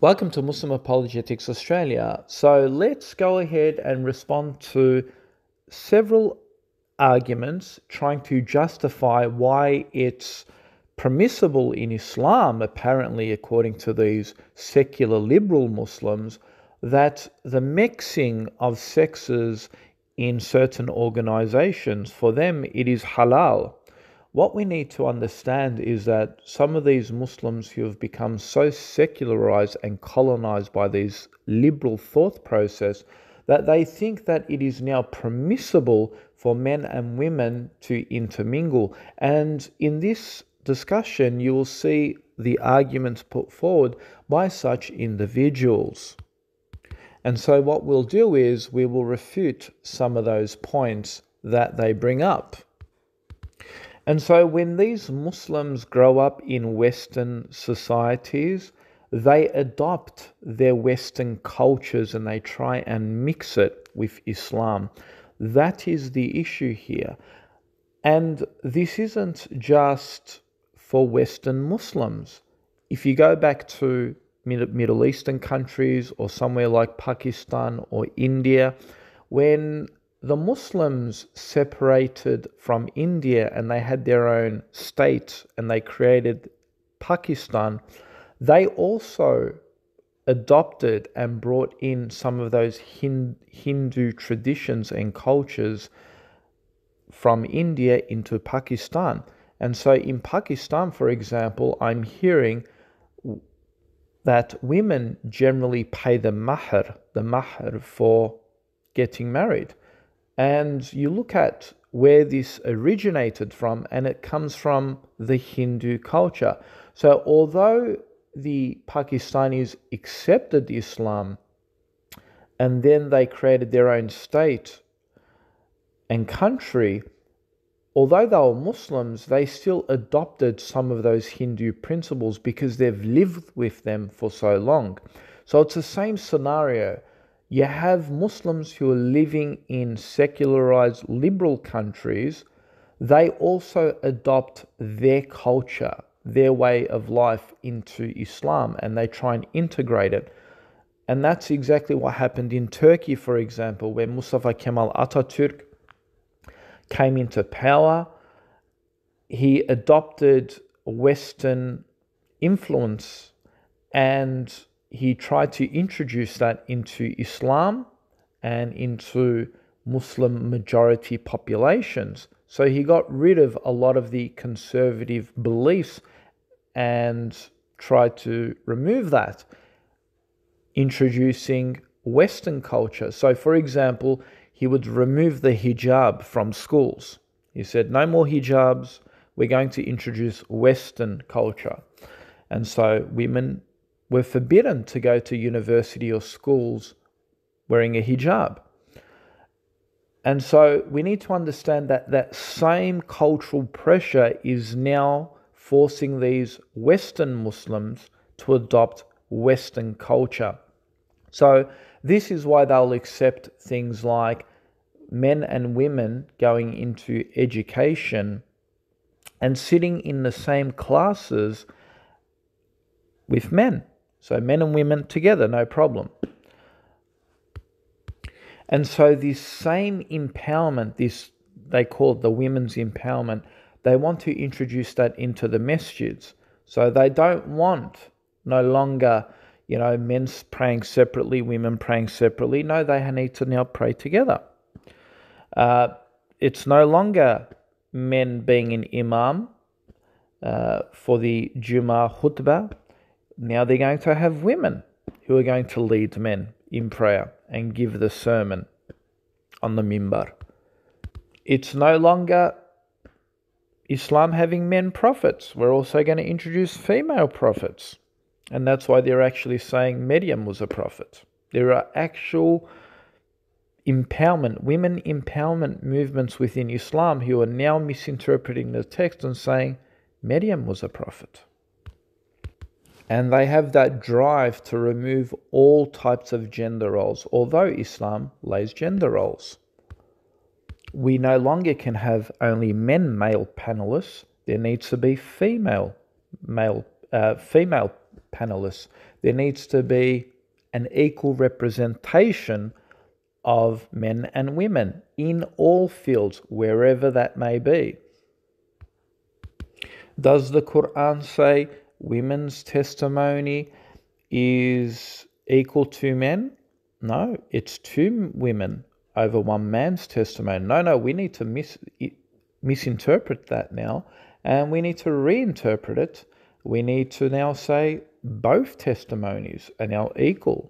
Welcome to Muslim Apologetics Australia. So let's go ahead and respond to several arguments trying to justify why it's permissible in Islam, apparently according to these secular liberal Muslims, that the mixing of sexes in certain organizations, for them it is halal. What we need to understand is that some of these Muslims who have become so secularized and colonized by these liberal thought process that they think that it is now permissible for men and women to intermingle. And in this discussion, you will see the arguments put forward by such individuals. And so what we'll do is we will refute some of those points that they bring up. And so when these Muslims grow up in Western societies, they adopt their Western cultures and they try and mix it with Islam. That is the issue here. And this isn't just for Western Muslims. If you go back to Middle Eastern countries or somewhere like Pakistan or India, when the Muslims separated from India and they had their own state and they created Pakistan, they also adopted and brought in some of those Hindu traditions and cultures from India into Pakistan. And so in Pakistan, for example, I'm hearing that women generally pay the mahr for getting married. And you look at where this originated from, and it comes from the Hindu culture. So although the Pakistanis accepted Islam and then they created their own state and country, although they were Muslims, they still adopted some of those Hindu principles because they've lived with them for so long. So it's the same scenario. You have Muslims who are living in secularized liberal countries. They also adopt their culture, their way of life into Islam, and they try and integrate it. And that's exactly what happened in Turkey, for example, where Mustafa Kemal Atatürk came into power. He adopted Western influence and he tried to introduce that into Islam and into Muslim majority populations. So he got rid of a lot of the conservative beliefs and tried to remove that, introducing Western culture. So for example, he would remove the hijab from schools. He said, no more hijabs, we're going to introduce Western culture. And so women were forbidden to go to university or schools wearing a hijab. And so we need to understand that that same cultural pressure is now forcing these Western Muslims to adopt Western culture. So this is why they'll accept things like men and women going into education and sitting in the same classes with men. So men and women together, no problem. And so this same empowerment, this they call it the women's empowerment, they want to introduce that into the masjids. So they don't want no longer, men praying separately, women praying separately. No, they need to now pray together. It's no longer men being an imam for the Jummah khutbah. Now they're going to have women who are going to lead men in prayer and give the sermon on the mimbar. It's no longer Islam having men prophets. We're also going to introduce female prophets. And that's why they're actually saying Maryam was a prophet. There are actual women empowerment movements within Islam who are now misinterpreting the text and saying Maryam was a prophet. And they have that drive to remove all types of gender roles, although Islam lays gender roles. We no longer can have only male panelists. There needs to be female panelists. There needs to be an equal representation of men and women in all fields, wherever that may be. Does the Quran say women's testimony is equal to men? No, it's two women over one man's testimony. No, we need to misinterpret that now, and we need to reinterpret it. We need to now say both testimonies are now equal.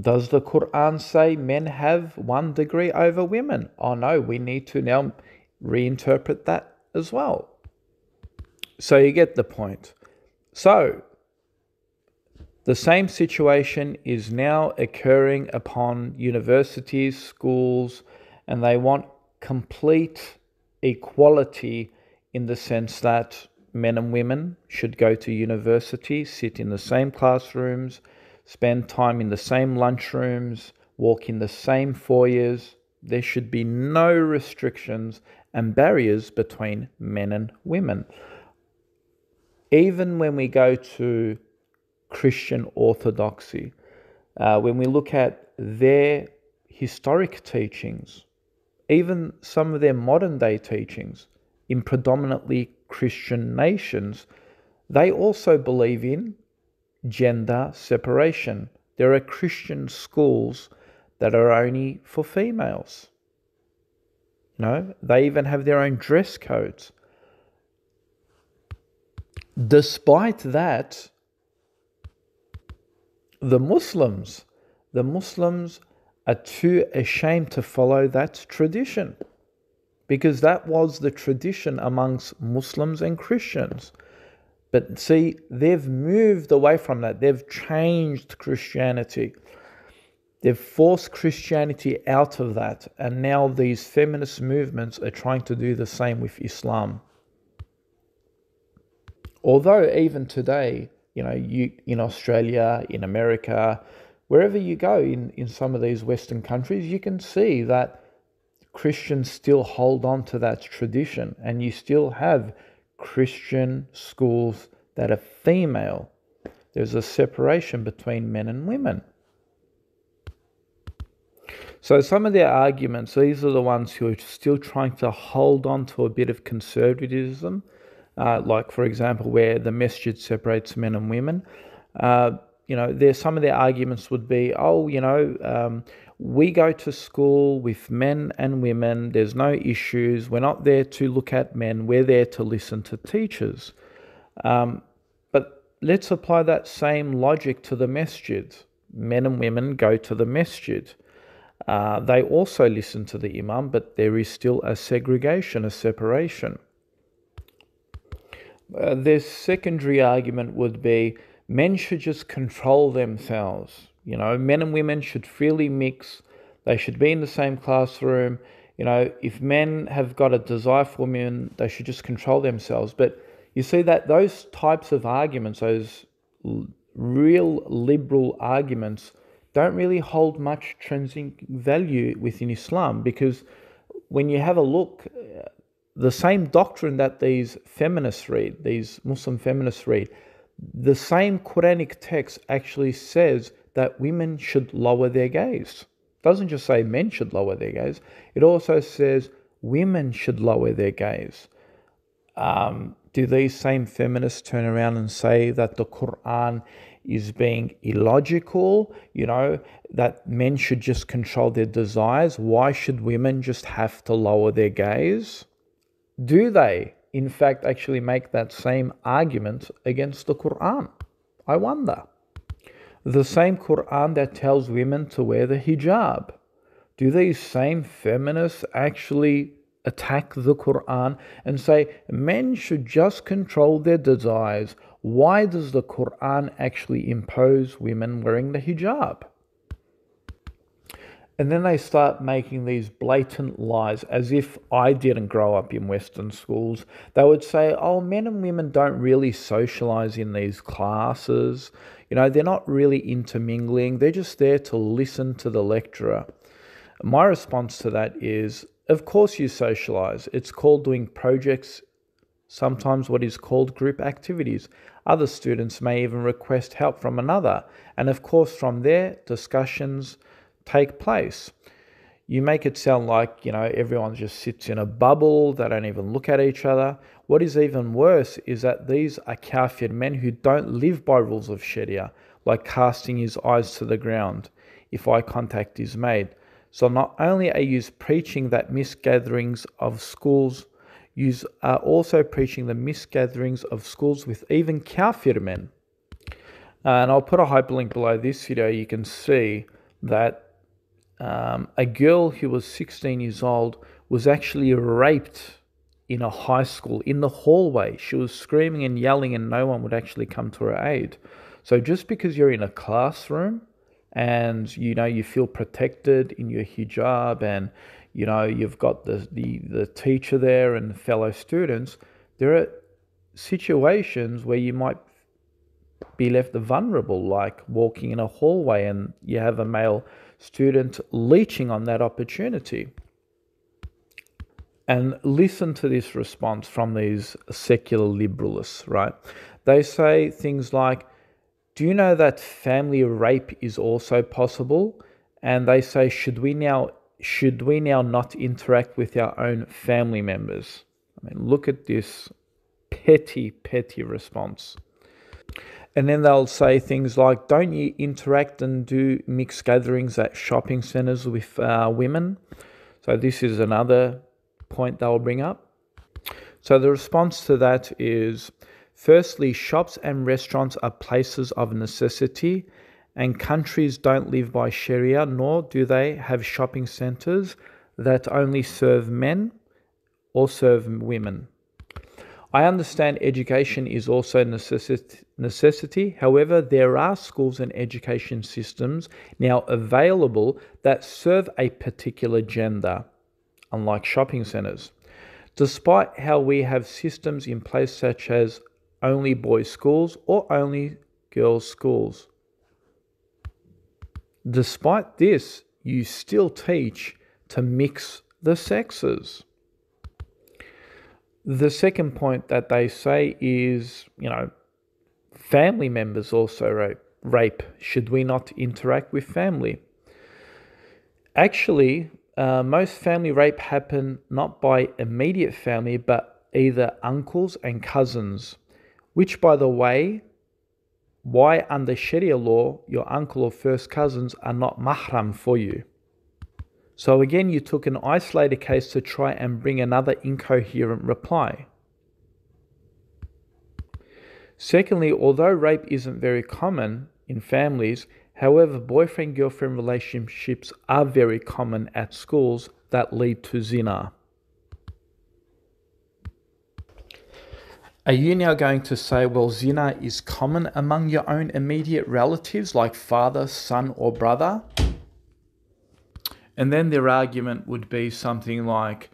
Does the Quran say men have 1 degree over women? Oh no, we need to now reinterpret that as well. So you get the point. So the same situation is now occurring upon universities, schools, and they want complete equality in the sense that men and women should go to university, sit in the same classrooms, spend time in the same lunchrooms, walk in the same foyers. There should be no restrictions and barriers between men and women. Even when we go to Christian orthodoxy, when we look at their historic teachings, even some of their modern day teachings in predominantly Christian nations, they also believe in gender separation. There are Christian schools that are only for females. They even have their own dress codes. Despite that, the Muslims are too ashamed to follow that tradition, because that was the tradition amongst Muslims and Christians. But see, they've moved away from that. They've changed Christianity. They've forced Christianity out of that. And now these feminist movements are trying to do the same with Islam. Although even today, you in Australia, in America, wherever you go in some of these Western countries, you can see that Christians still hold on to that tradition, and you still have Christian schools that are female. There's a separation between men and women. So some of their arguments, these are the ones who are still trying to hold on to a bit of conservatism, like, for example, where the masjid separates men and women. There's some of their arguments would be, we go to school with men and women, there's no issues, we're not there to look at men, we're there to listen to teachers. But let's apply that same logic to the masjid. Men and women go to the masjid. They also listen to the imam, but there is still a segregation, a separation. Their secondary argument would be men should just control themselves. Men and women should freely mix. They should be in the same classroom. If men have got a desire for women, they should just control themselves. But you see that those types of arguments, those real liberal arguments, don't really hold much intrinsic value within Islam, because when you have a look, the same doctrine that these feminists read, these Muslim feminists read, the same Quranic text actually says that women should lower their gaze. It doesn't just say men should lower their gaze. It also says women should lower their gaze. Do these same feminists turn around and say that the Quran is being illogical, that men should just control their desires? Why should women just have to lower their gaze? Do they, in fact, actually make that same argument against the Quran? I wonder. The same Quran that tells women to wear the hijab, do these same feminists actually attack the Quran and say men should just control their desires? Why does the Quran actually impose women wearing the hijab? And then they start making these blatant lies, as if I didn't grow up in Western schools. They would say, men and women don't really socialize in these classes. They're not really intermingling. They're just there to listen to the lecturer. My response to that is, of course you socialize. It's called doing projects, sometimes what is called group activities. Other students may even request help from another. And of course, from there, discussions take place. You make it sound like, everyone just sits in a bubble, they don't even look at each other. What is even worse is that these are kafir men who don't live by rules of Sharia, like casting his eyes to the ground if eye contact is made. So not only are you preaching that misgatherings of schools, you are also preaching the misgatherings of schools with even kafir men. And I'll put a hyperlink below this video. You can see that a girl who was 16 years old was actually raped in a high school in the hallway. She was screaming and yelling, and no one would actually come to her aid. So just because you're in a classroom and you feel protected in your hijab, and you've got the teacher there and fellow students, there are situations where you might be left vulnerable, like walking in a hallway and you have a male student leeching on that opportunity. And listen to this response from these secular liberalists, right? They say things like, do you know that family rape is also possible? And they say, should we now not interact with our own family members? I mean, look at this petty response. And then they'll say things like, don't you interact and do mixed gatherings at shopping centers with women? So this is another point they'll bring up. So the response to that is, firstly, shops and restaurants are places of necessity, and countries don't live by Sharia, nor do they have shopping centers that only serve men or serve women. I understand education is also necessity. However, there are schools and education systems now available that serve a particular gender, unlike shopping centers. Despite how we have systems in place such as only boys' schools or only girls' schools. Despite this, you still teach to mix the sexes. The second point that they say is, family members also rape. Should we not interact with family? Actually, most family rape happen not by immediate family, but either uncles and cousins, which, by the way, why under Sharia law, your uncle or first cousins are not mahram for you. So again, you took an isolated case to try and bring another incoherent reply. Secondly, although rape isn't very common in families, however, boyfriend-girlfriend relationships are very common at schools that lead to zina. Are you now going to say, well, zina is common among your own immediate relatives like father, son, or brother? And then their argument would be something like,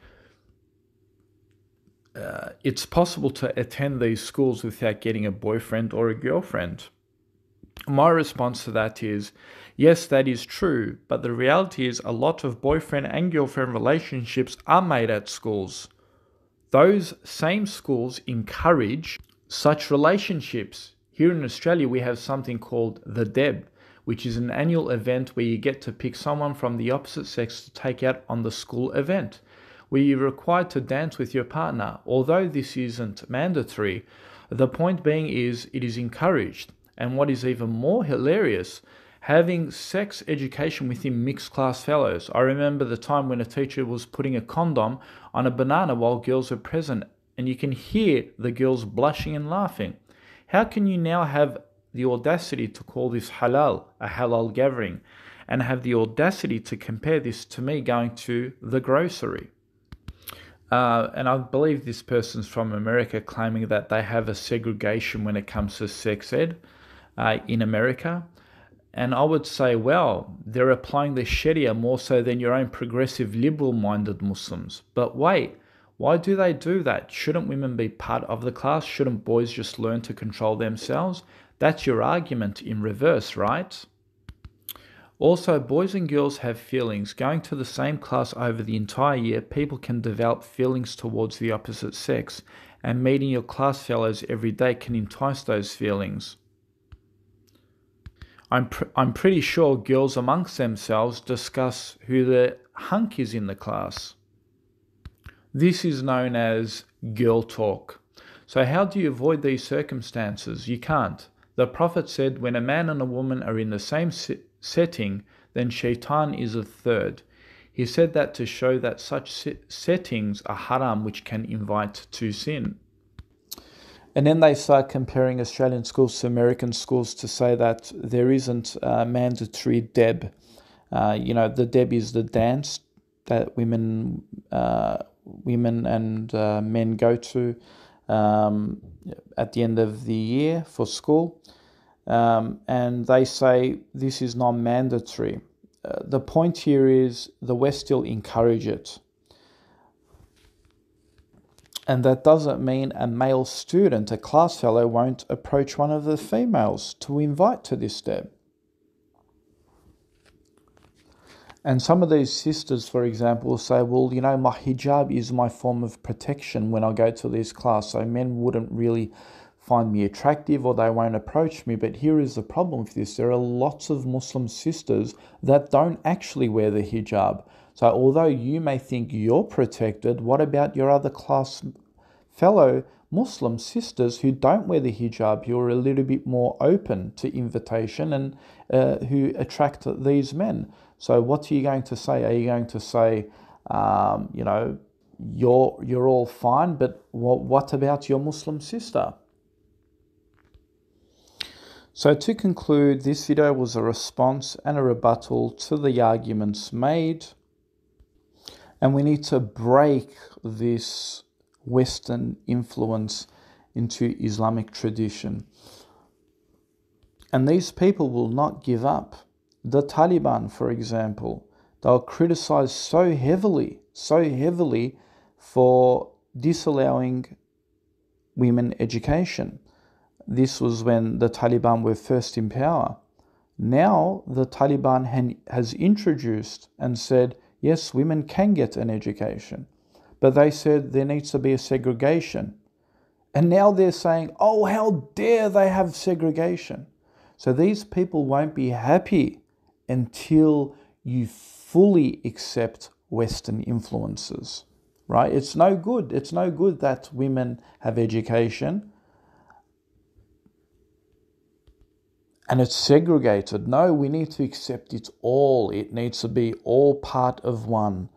it's possible to attend these schools without getting a boyfriend or a girlfriend. My response to that is, yes, that is true, but the reality is a lot of boyfriend and girlfriend relationships are made at schools. Those same schools encourage such relationships. Here in Australia, we have something called the DEB, which is an annual event where you get to pick someone from the opposite sex to take out on the school event, where you're required to dance with your partner. Although this isn't mandatory, the point being is it is encouraged. And what is even more hilarious, having sex education within mixed class fellows. I remember the time when a teacher was putting a condom on a banana while girls were present, and you can hear the girls blushing and laughing. How can you now have the audacity to call this halal, a halal gathering, and have the audacity to compare this to me going to the grocery? And I believe this person's from America, claiming that they have a segregation when it comes to sex ed in America. And I would say, well, they're applying the Sharia more so than your own progressive liberal-minded Muslims. But wait, why do they do that? Shouldn't women be part of the class? Shouldn't boys just learn to control themselves? That's your argument in reverse, right? Also, boys and girls have feelings. Going to the same class over the entire year, people can develop feelings towards the opposite sex. and meeting your class fellows every day can entice those feelings. I'm pretty sure girls amongst themselves discuss who the hunk is in the class. This is known as girl talk. So how do you avoid these circumstances? You can't. The Prophet said, when a man and a woman are in the same setting, then shaitan is a third. He said that to show that such settings are haram, which can invite to sin. And then they start comparing Australian schools to American schools to say that there isn't a mandatory deb. The deb is the dance that women and men go to at the end of the year for school. And they say this is not mandatory. The point here is the West still encourage it. And that doesn't mean a male student, a class fellow, won't approach one of the females to invite to this deb. And some of these sisters, for example, will say, well, my hijab is my form of protection when I go to this class, so men wouldn't really find me attractive or they won't approach me. But here is the problem with this. There are lots of Muslim sisters that don't actually wear the hijab. So although you may think you're protected, what about your other class fellow Muslim sisters who don't wear the hijab, who are a little bit more open to invitation and who attract these men? So what are you going to say? Are you going to say, you're all fine, but what about your Muslim sister? So to conclude, this video was a response and a rebuttal to the arguments made. And we need to break this Western influence into Islamic tradition. And these people will not give up. The Taliban, for example, they'll criticize so heavily for disallowing women education. This was when the Taliban were first in power. Now the Taliban has introduced and said, yes, women can get an education, but they said there needs to be a segregation. And now they're saying, oh, how dare they have segregation. So these people won't be happy until you fully accept Western influences, right? It's no good. It's no good that women have education and it's segregated. No, we need to accept it all. It needs to be all part of one.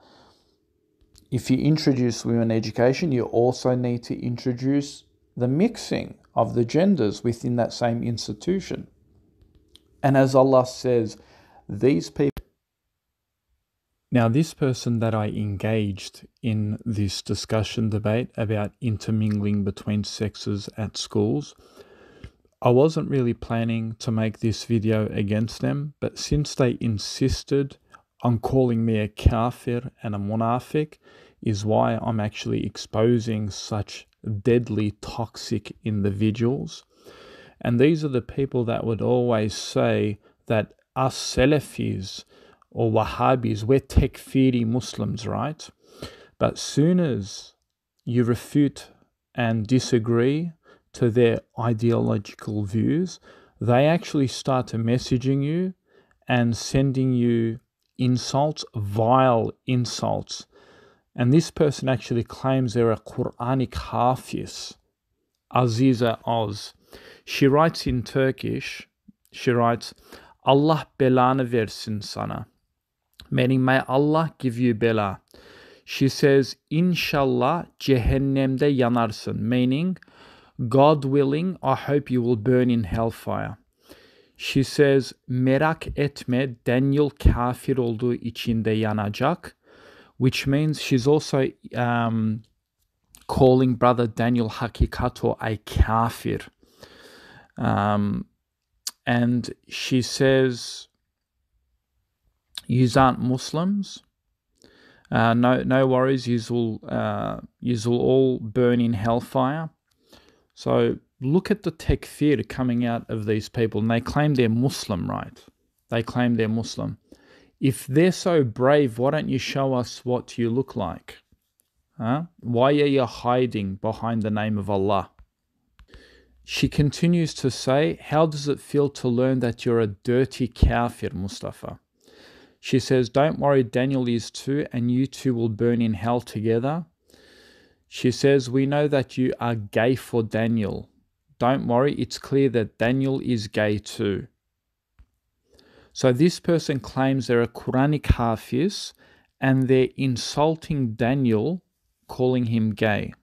If you introduce women education, you also need to introduce the mixing of the genders within that same institution. And as Allah says, these people... Now, this person that I engaged in this discussion debate about intermingling between sexes at schools, I wasn't really planning to make this video against them, but since they insisted on calling me a kafir and a munafiq, is why I'm actually exposing such deadly toxic individuals. And these are the people that would always say that us Salafis or Wahhabis, we're takfiri Muslims, right? But soon as you refute and disagree to their ideological views, they actually start messaging you and sending you insults, vile insults. And this person actually claims they're a Quranic Hafiz, Aziza Oz. She writes in Turkish, she writes, Allah belanı versin sana. Meaning, may Allah give you bela. She says, İnşallah cehennemde yanarsın. Meaning, God willing, I hope you will burn in hellfire. She says, merak etme, Daniel kafir olduğu için de yanacak. Which means she's also calling brother Daniel Hakikato a kafir. And she says, yous aren't Muslims. No worries, yous will all burn in hellfire. So look at the takfir coming out of these people, and they claim they're Muslim, right? They claim they're Muslim. If they're so brave, why don't you show us what you look like? Huh? Why are you hiding behind the name of Allah? She continues to say, how does it feel to learn that you're a dirty kafir, Mustafa? She says, don't worry, Daniel is too, and you two will burn in hell together. She says, we know that you are gay for Daniel. Don't worry, it's clear that Daniel is gay too. So this person claims they're a Quranic Hafiz and they're insulting Daniel, calling him gay.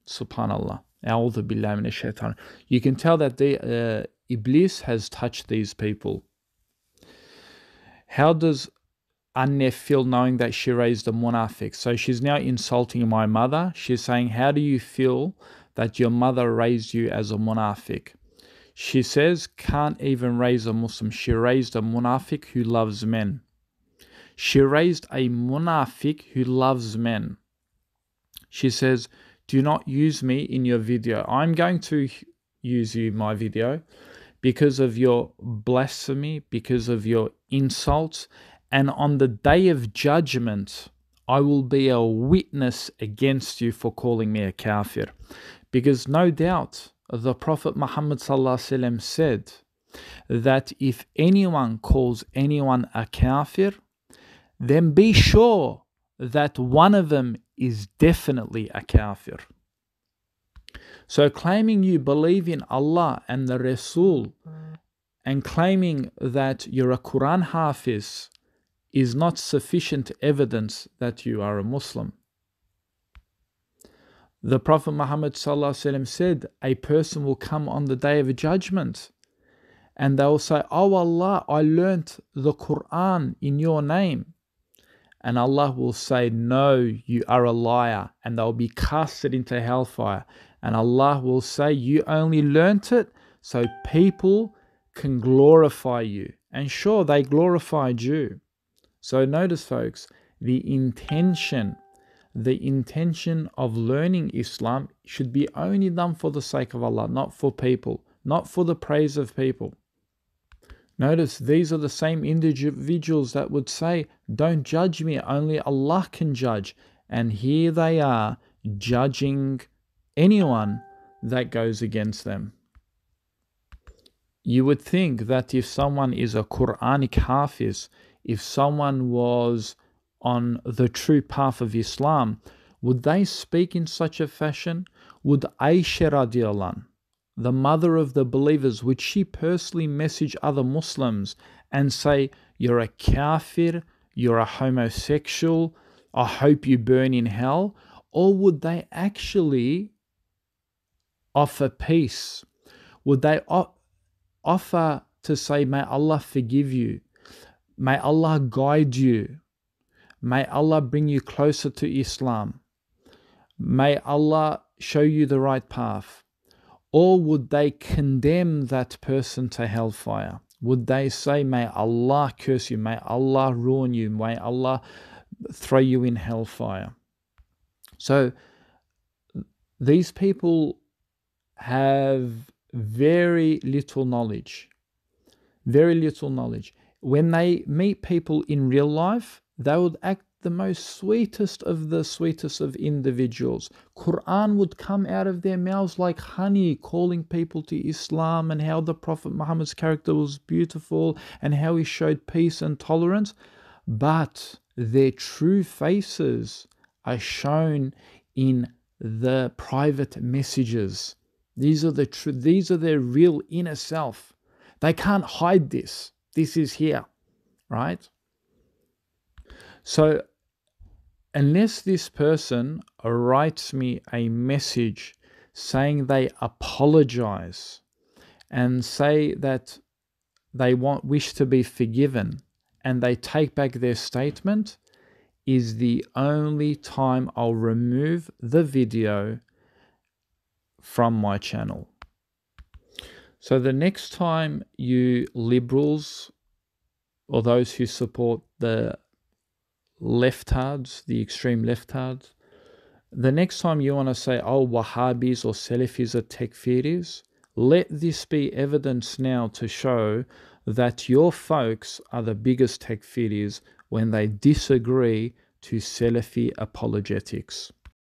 Subhanallah. A'udhu billahi minash shaitan. You can tell that the Iblis has touched these people. How does Anne feel knowing that she raised a munafiq? So she's now insulting my mother. She's saying, how do you feel that your mother raised you as a munafiq? She says, can't even raise a Muslim. She raised a munafiq who loves men. She raised a munafiq who loves men. She says, do not use me in your video. I'm going to use you in my video because of your blasphemy, because of your insults. And on the day of judgment, I will be a witness against you for calling me a kafir. Because no doubt, the Prophet Muhammad ﷺ said that if anyone calls anyone a kafir, then be sure that one of them is definitely a kafir. So claiming you believe in Allah and the Rasul and claiming that you're a Quran Hafiz is not sufficient evidence that you are a Muslim. The Prophet Muhammad ﷺ said, a person will come on the day of judgment and they will say, oh Allah, I learnt the Quran in your name. And Allah will say, no, you are a liar. And they'll be casted into hellfire. And Allah will say, you only learnt it so people can glorify you. And sure, they glorified you. So notice, folks, the intention of learning Islam should be only done for the sake of Allah, not for people, not for the praise of people. Notice these are the same individuals that would say, don't judge me, only Allah can judge. And here they are judging anyone that goes against them. You would think that if someone is a Quranic Hafiz, if someone was on the true path of Islam, would they speak in such a fashion? Would Aisha radiallahu anha, the mother of the believers, would she personally message other Muslims and say, you're a kafir, you're a homosexual, I hope you burn in hell? Or would they actually offer peace? Would they offer to say, may Allah forgive you, may Allah guide you, may Allah bring you closer to Islam, may Allah show you the right path? Or would they condemn that person to hellfire? Would they say, may Allah curse you, may Allah ruin you, may Allah throw you in hellfire? So these people have very little knowledge. Very little knowledge. When they meet people in real life, they would act the most sweetest of individuals. Quran would come out of their mouths like honey, calling people to Islam and how the Prophet Muhammad's character was beautiful and how he showed peace and tolerance. But their true faces are shown in the private messages. These are their real inner self. They can't hide this. This is here, right? So unless this person writes me a message saying they apologize and say that they wish to be forgiven and they take back their statement, is the only time I'll remove the video from my channel. So the next time you liberals or those who support the leftards, the extreme leftards, the next time you want to say, oh, Wahhabis or Salafis are takfiris, let this be evidence now to show that your folks are the biggest takfiris when they disagree to Salafi apologetics.